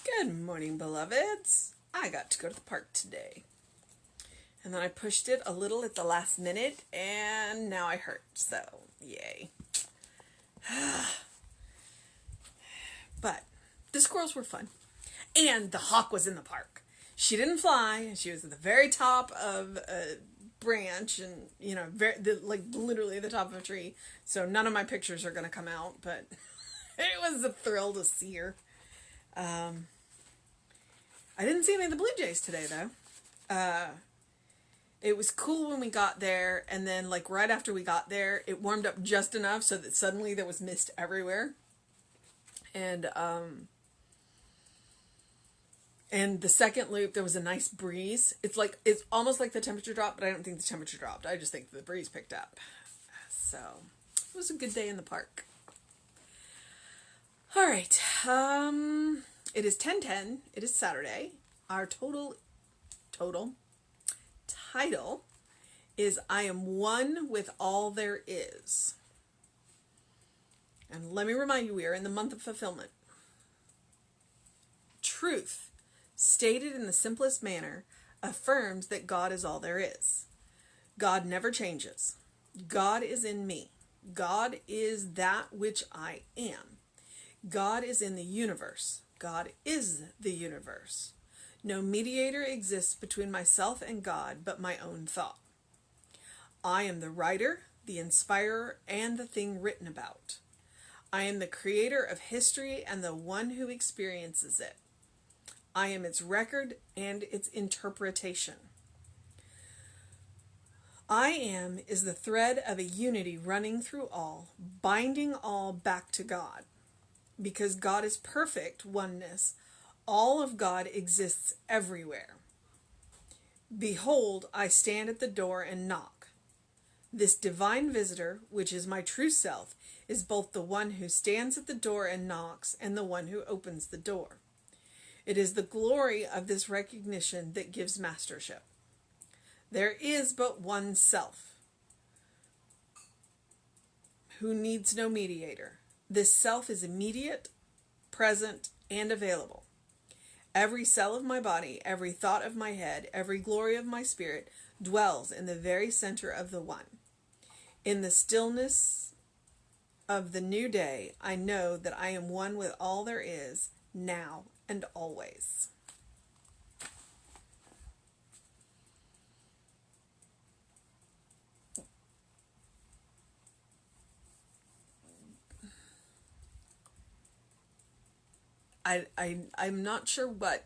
Good morning, beloveds. I got to go to the park today. And then I pushed it a little at the last minute, and now I hurt. So, yay. But the squirrels were fun. And the hawk was in the park. She didn't fly, and she was at the very top of a branch, and, literally the top of a tree. So none of my pictures are going to come out, but it was a thrill to see her. I didn't see any of the blue jays today, though. It was cool when we got there, and then, right after we got there, it warmed up just enough so that suddenly there was mist everywhere. And the second loop, there was a nice breeze. It's almost like the temperature dropped, but I don't think the temperature dropped. I just think the breeze picked up. So, it was a good day in the park. All right. It is 10:10. It is Saturday. Our total title is I Am One with All There Is. And let me remind you, we are in the month of fulfillment. Truth, stated in the simplest manner, affirms that God is all there is. God never changes. God is in me. God is that which I am. God is in the universe. God is the universe. No mediator exists between myself and God but my own thought. I am the writer, the inspirer, and the thing written about. I am the creator of history and the one who experiences it. I am its record and its interpretation. I am is the thread of a unity running through all, binding all back to God. Because God is perfect oneness, all of God exists everywhere. Behold, I stand at the door and knock. This divine visitor, which is my true self, is both the one who stands at the door and knocks and the one who opens the door. It is the glory of this recognition that gives mastership. There is but one self, who needs no mediator. This self is immediate, present, and available. Every cell of my body, every thought of my head, every glory of my spirit dwells in the very center of the one. In the stillness of the new day, I know that I am one with all there is, now and always. I'm not sure what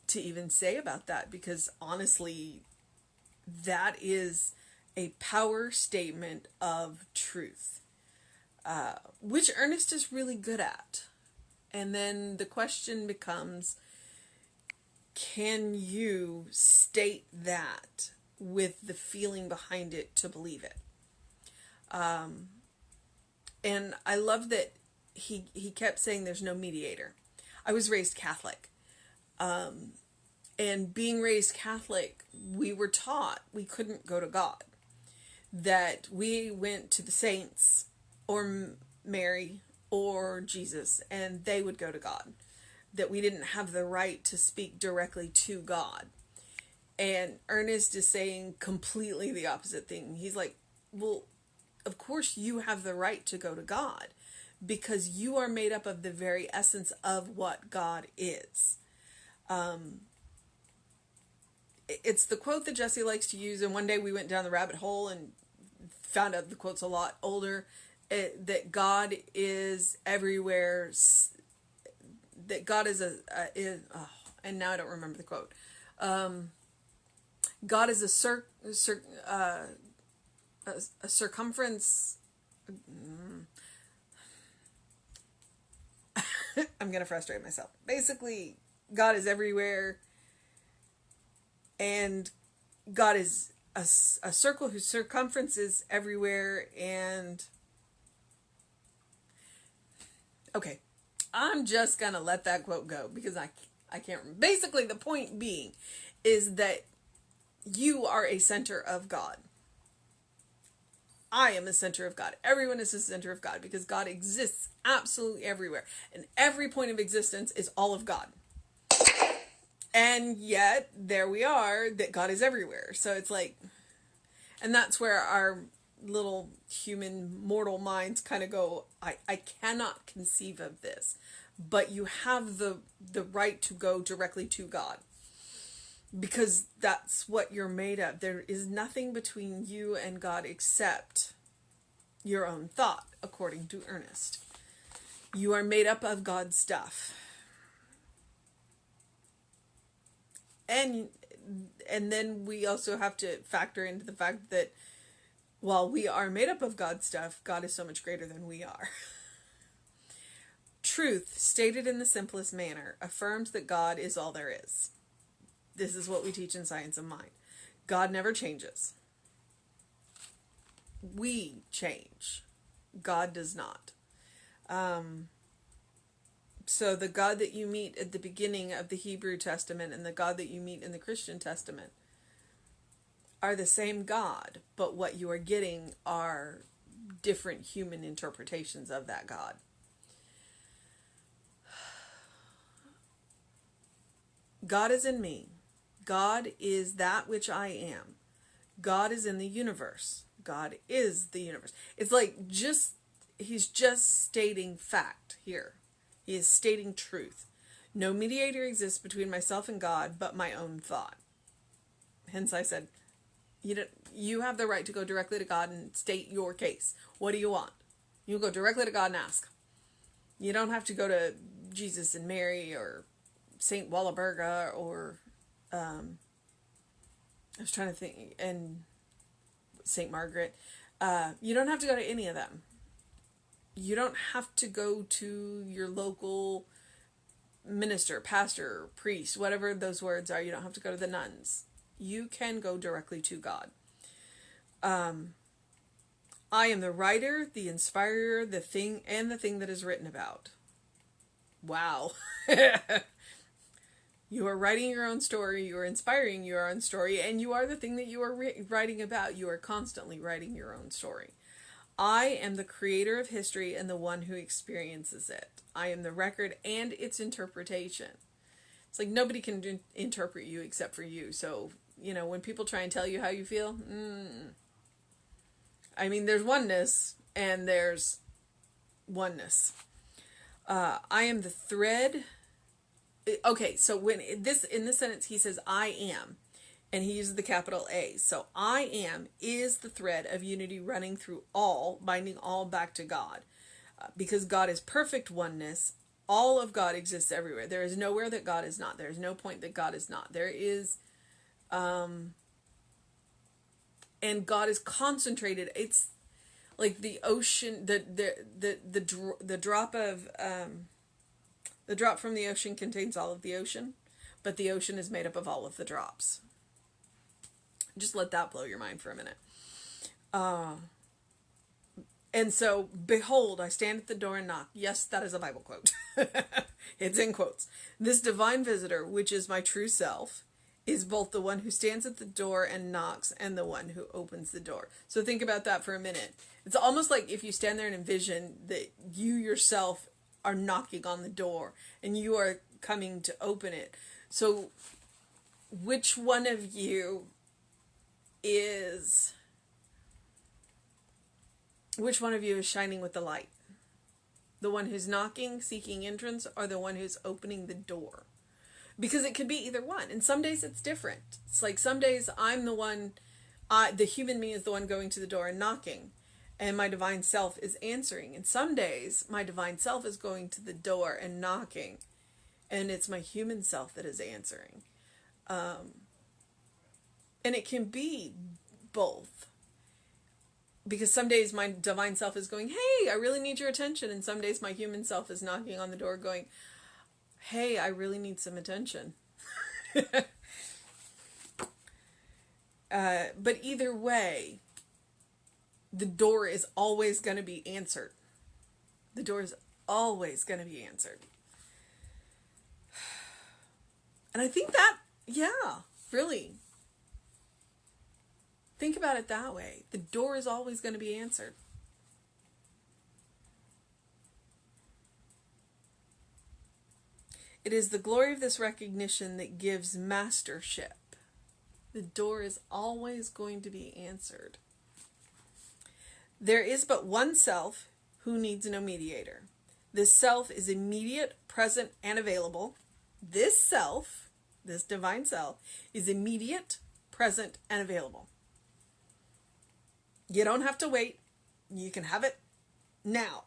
to even say about that, because honestly, that is a power statement of truth, which Ernest is really good at. And then the question becomes, can you state that with the feeling behind it to believe it? And I love that he kept saying there's no mediator. I was raised Catholic. And being raised Catholic, we were taught we couldn't go to God. That we went to the saints or Mary or Jesus and they would go to God. That we didn't have the right to speak directly to God. And Ernest is saying completely the opposite thing. He's like, well, of course you have the right to go to God, because you are made up of the very essence of what God is. It's the quote that Jesse likes to use, and one day we went down the rabbit hole and found out the quote's a lot older, that God is everywhere, that God is and now I don't remember the quote. God is a circumference. I'm going to frustrate myself. Basically, God is everywhere, and God is a circle whose circumference is everywhere, and okay, I'm just going to let that quote go, because I can't remember. Basically, the point being is that you are a center of God. I am the center of God. Everyone is the center of God, because God exists absolutely everywhere. And every point of existence is all of God. And yet, there we are, that God is everywhere. So it's like, and that's where our little human mortal minds kind of go, I cannot conceive of this. But you have the right to go directly to God. Because that's what you're made of. There is nothing between you and God except your own thought, according to Ernest. You are made up of God's stuff. And then we also have to factor into the fact that while we are made up of God's stuff, God is so much greater than we are. Truth, stated in the simplest manner, affirms that God is all there is. This is what we teach in Science of Mind. God never changes. We change. God does not. So the God that you meet at the beginning of the Hebrew Testament and the God that you meet in the Christian Testament are the same God, but what you are getting are different human interpretations of that God. God is in me. God is that which I am. God is in the universe. God is the universe. It's like he's just stating fact here. He is stating truth. No mediator exists between myself and God but my own thought. Hence I said, you have the right to go directly to God and state your case. What do you want? You go directly to God and ask. You don't have to go to Jesus and Mary or Saint Wallaberga or I was trying to think, and Saint Margaret. You don't have to go to any of them. You don't have to go to your local minister, pastor, priest, whatever those words are. You don't have to go to the nuns. You can go directly to God. I am the writer, the inspirer, the thing that is written about. Wow. You are writing your own story, you are inspiring your own story, and you are the thing that you are writing about. You are constantly writing your own story. I am the creator of history and the one who experiences it. I am the record and its interpretation. It's like nobody can interpret you except for you. So, when people try and tell you how you feel, I mean, there's oneness and there's oneness. I am the thread. Okay, so when in this sentence he says I am, and he uses the capital A. So I am is the thread of unity running through all, binding all back to God. Because God is perfect oneness, all of God exists everywhere. There is nowhere that God is not. There is no point that God is not. There is, and God is concentrated. It's like the ocean, the drop of, the drop from the ocean contains all of the ocean, but the ocean is made up of all of the drops. Just let that blow your mind for a minute. And so, behold, I stand at the door and knock. Yes, that is a Bible quote. It's in quotes. This divine visitor, which is my true self, is both the one who stands at the door and knocks and the one who opens the door. So think about that for a minute. It's almost like if you stand there and envision that you yourself are knocking on the door and you are coming to open it. So which one of you is shining with the light? The one who's knocking, seeking entrance, or the one who's opening the door? Because it could be either one. And some days it's different. It's like some days I'm the one, the human me is the one going to the door and knocking. And my divine self is answering. And some days, my divine self is going to the door and knocking. And it's my human self that is answering. And it can be both. Because some days my divine self is going, hey, I really need your attention. And some days my human self is knocking on the door going, hey, I really need some attention. But either way, the door is always going to be answered. The door is always going to be answered. And I think that, really. Think about it that way. The door is always going to be answered. It is the glory of this recognition that gives mastership. The door is always going to be answered. There is but one self who needs no mediator. This self is immediate, present, and available. This self, this divine self, is immediate, present, and available. You don't have to wait. You can have it now.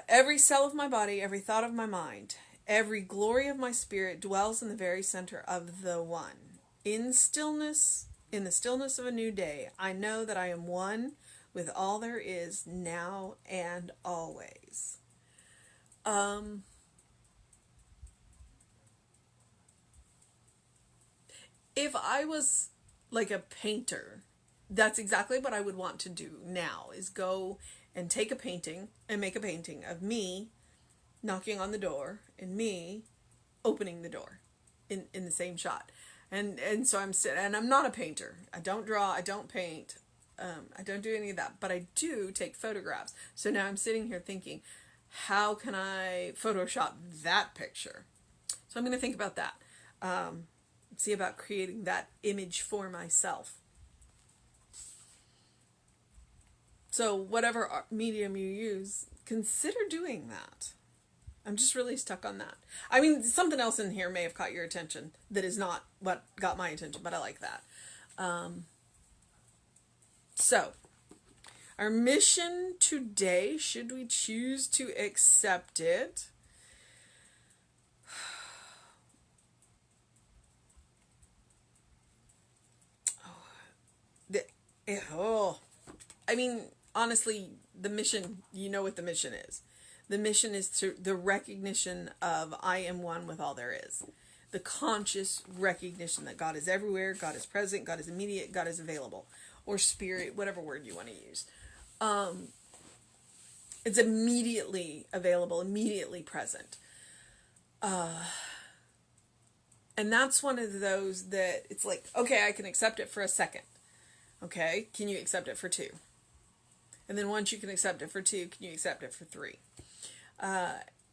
Every cell of my body, every thought of my mind, every glory of my spirit dwells in the very center of the one. In stillness, in the stillness of a new day, I know that I am one with all there is now and always. If I was like a painter, that's exactly what I would want to do now, is go and take a painting and make a painting of me knocking on the door and me opening the door in the same shot. And so I'm sitting, and I'm not a painter. I don't draw, I don't paint, I don't do any of that, but I do take photographs. So now I'm sitting here thinking, how can I Photoshop that picture? So I'm going to think about that. See about creating that image for myself. So whatever medium you use, consider doing that. I'm just really stuck on that. I mean, something else in here may have caught your attention that is not what got my attention, but I like that. So, our mission today, should we choose to accept it, I mean, honestly, the mission, you know what the mission is. The mission is to the recognition of I am one with all there is. The conscious recognition that God is everywhere, God is present, God is immediate, God is available. Or spirit, whatever word you want to use. It's immediately available, immediately present. And that's one of those that it's like, okay, I can accept it for a second. Okay, can you accept it for 2? And then once you can accept it for 2, can you accept it for 3?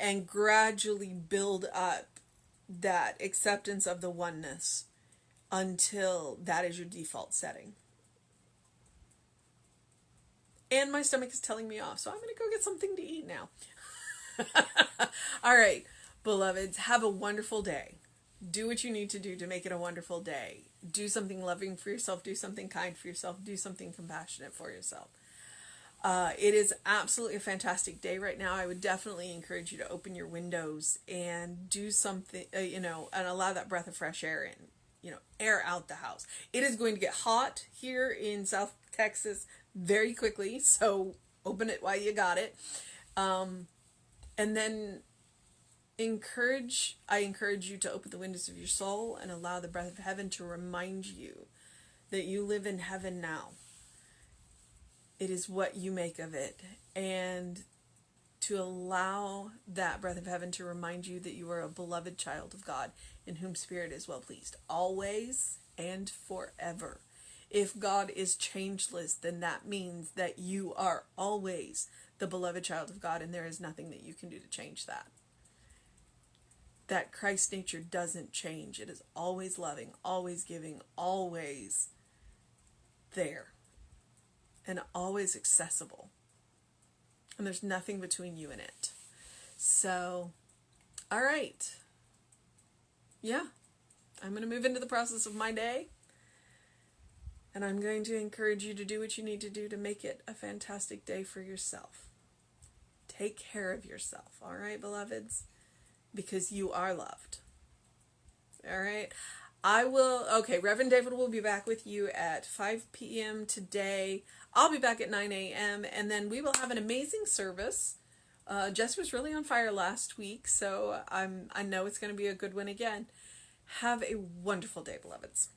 And gradually build up that acceptance of the oneness until that is your default setting. And my stomach is telling me off, so I'm going to go get something to eat now. All right, beloveds, have a wonderful day. Do what you need to do to make it a wonderful day. Do something loving for yourself. Do something kind for yourself. Do something compassionate for yourself. It is absolutely a fantastic day right now. I would definitely encourage you to open your windows and do something, and allow that breath of fresh air in. Air out the house. It is going to get hot here in South Texas very quickly, so open it while you got it. And then I encourage you to open the windows of your soul and allow the breath of heaven to remind you that you live in heaven now. It is what you make of it. And to allow that breath of heaven to remind you that you are a beloved child of God in whom Spirit is well pleased, always and forever. If God is changeless, then that means that you are always the beloved child of God, and there is nothing that you can do to change that. That Christ nature doesn't change. It is always loving, always giving, always there, and always accessible. And there's nothing between you and it. So, all right. Yeah, I'm going to move into the process of my day. And I'm going to encourage you to do what you need to do to make it a fantastic day for yourself. Take care of yourself, all right, beloveds? Because you are loved. All right? Reverend David will be back with you at 5 p.m. today. I'll be back at 9 a.m. and then we will have an amazing service. Jess was really on fire last week, so I know it's going to be a good one again. Have a wonderful day, beloveds.